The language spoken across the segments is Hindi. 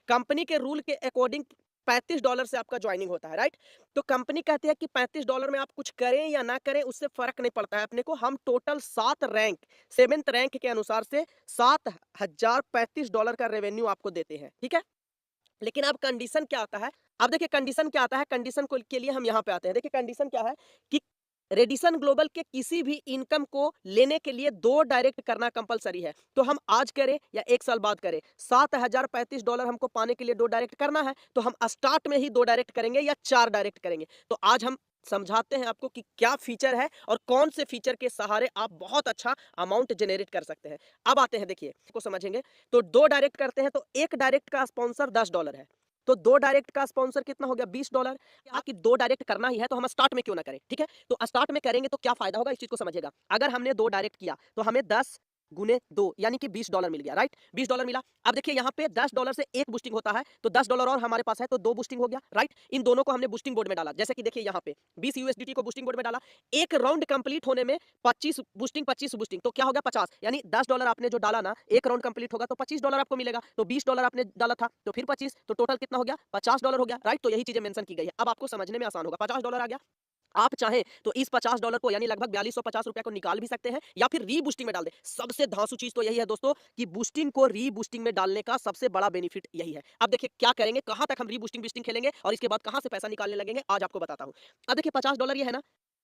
कंपनी के रूल के अकॉर्डिंग $35 से आपका ज्वाइनिंग होता है, राइट? तो कंपनी कहती है कि $35 में आप कुछ करें या ना करें उससे फ़र्क नहीं पड़ता है अपने को। हम टोटल 7 रैंक 7th रैंक के अनुसार से $7,035 का रेवेन्यू आपको देते हैं, ठीक है? लेकिन अब कंडीशन क्या आता है? अब देखिए कंडीशन क्या आता है, कंडीशन को के लिए हम यहाँ पे आते हैं। देखिए कंडीशन क्या है कि रेडिसन ग्लोबल के किसी भी इनकम को लेने के लिए 2 डायरेक्ट करना कंपल्सरी है। तो हम आज करें या 1 साल बाद करें, $7,035 हमको पाने के लिए 2 डायरेक्ट करना है, तो हम स्टार्ट में ही 2 डायरेक्ट करेंगे या 4 डायरेक्ट करेंगे। तो आज हम समझाते हैं आपको कि क्या फीचर है और कौन से फीचर के सहारे आप बहुत अच्छा अमाउंट जनरेट कर सकते हैं। अब आते हैं देखिए, इसको समझेंगे। तो 2 डायरेक्ट करते हैं तो 1 डायरेक्ट का स्पॉन्सर $10 है। तो 2 डायरेक्ट का स्पॉन्सर कितना हो गया $20। कि 2 डायरेक्ट करना ही है तो हम स्टार्ट में क्यों ना करें, ठीक है? तो स्टार्ट में करेंगे तो क्या फायदा होगा इस चीज को समझिएगा। अगर हमने 2 डायरेक्ट किया तो हमें 10 गुने 2 यानी कि $20 मिल गया, राइट? $20 मिला। अब देखिए यहाँ पे $10 से 1 बूस्टिंग होता है तो $10 और हमारे पास है तो 2 बूस्टिंग हो गया, राइट? इन दोनों को हमने बूस्टिंग बोर्ड में डाला। जैसे कि देखिए यहाँ पे 20 यूएसडीटी को बूस्टिंग बोर्ड में डाला। एक राउंड कंप्लीट होने में 25 बूस्टिंग तो क्या हो गया 50, यानी $10 आपने जो डाला ना, एक राउंड कंप्लीट होगा तो $25 आपको मिलेगा। तो $20 आपने डाला था तो फिर 25, तो टोटल कितना हो गया $50 हो गया, राइट? तो यही चीजें मेंशन की गई है। अब आपको समझने में आसान होगा। $50 आ गया। आप चाहें तो इस $50 को यानी लगभग ₹4250 को निकाल भी सकते हैं या फिर री-बूस्टिंग में डाल दें। सबसे धांसू चीज़ तो यही है दोस्तों कि बूस्टिंग को री-बूस्टिंग में डालने का सबसे बड़ा बेनिफिट यही है। अब देखिए क्या करेंगे, कहाँ तक हम री-बूस्टिंग बूस्टिंग खेलेंगे और इसके बाद कहाँ से पैसा निकालने लगेंगे, आज आपको बताता हूँ। अब देखिए $50 ये है ना,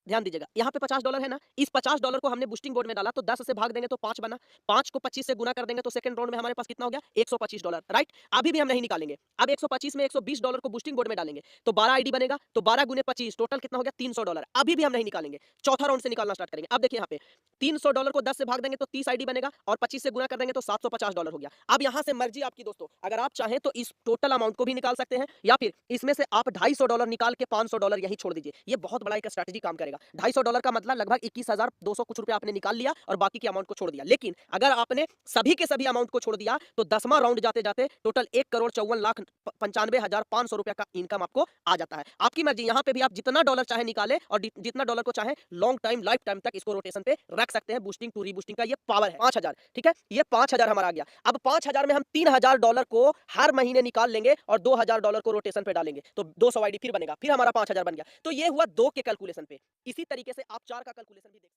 ध्यान दीजिएगा। यहाँ पे $50 है ना, इस $50 को हमने बूस्टिंग बोर्ड में डाला तो 10 से भाग देंगे तो 5 बना। 5 को 25 से गुना कर देंगे तो सेकंड राउंड में हमारे पास कितना हो गया $125, राइट? अभी भी हम नहीं निकालेंगे। अब 125 में $120 को बूस्टिंग बोर्ड में डालेंगे तो 12 आईडी बनेगा तो 12 गुने 25 टोटल कितना हो गया $300। अभी भी हम नहीं निकालेंगे। चौथा राउंड से निकालना स्टार्ट करेंगे। अब देखिए यहाँ पे $300 को 10 से भाग देंगे तो 30 आईडी बनेगा और 25 से गुना कर देंगे तो $750 हो गया। अब यहाँ से मर्जी आपकी दोस्तों, अगर आप चाहें तो इस टोटल अमाउंट को भी निकाल सकते हैं या फिर इसमें से आप $250 निकाल के $500 यही छोड़ दीजिए। ये बहुत बड़ा एक स्ट्रैटेजी काम करेगा। $250 का मतलब लगभग 21,200 कुछ रुपया आपने निकाल लिया और बाकी के अमाउंट को छोड़ दिया। लेकिन अगर आपने सभी के सभी अमाउंट को छोड़ दिया तो 10वां राउंड जाते जाते टोटल 1,54,95,500 रुपया का इनकम आपको आ जाता है। आपकी मर्जी, यहाँ पे भी आप जितना डॉलर चाहे निकालें और जितना डॉलर को चाहे लॉन्ग टाइम लाइफ टाइम तक इसको रोटेशन पे रख सकते हैं। बूस्टिंग टू रीबूस्टिंग का ये पावर है। 5,000, ठीक है? ये 5,000 हमारा आ गया। अब 5,000 में हम $3,000 को हर महीने निकाल लेंगे और $2,000 को रोटेशन पे डालेंगे तो 200 आईडी फिर बनेगा, फिर हमारा 5,000 बन गया। तो ये हुआ 2 के कैलकुलेशन पे। इसी तरीके से आप 4 का कैलकुलेशन भी देख सकते हैं।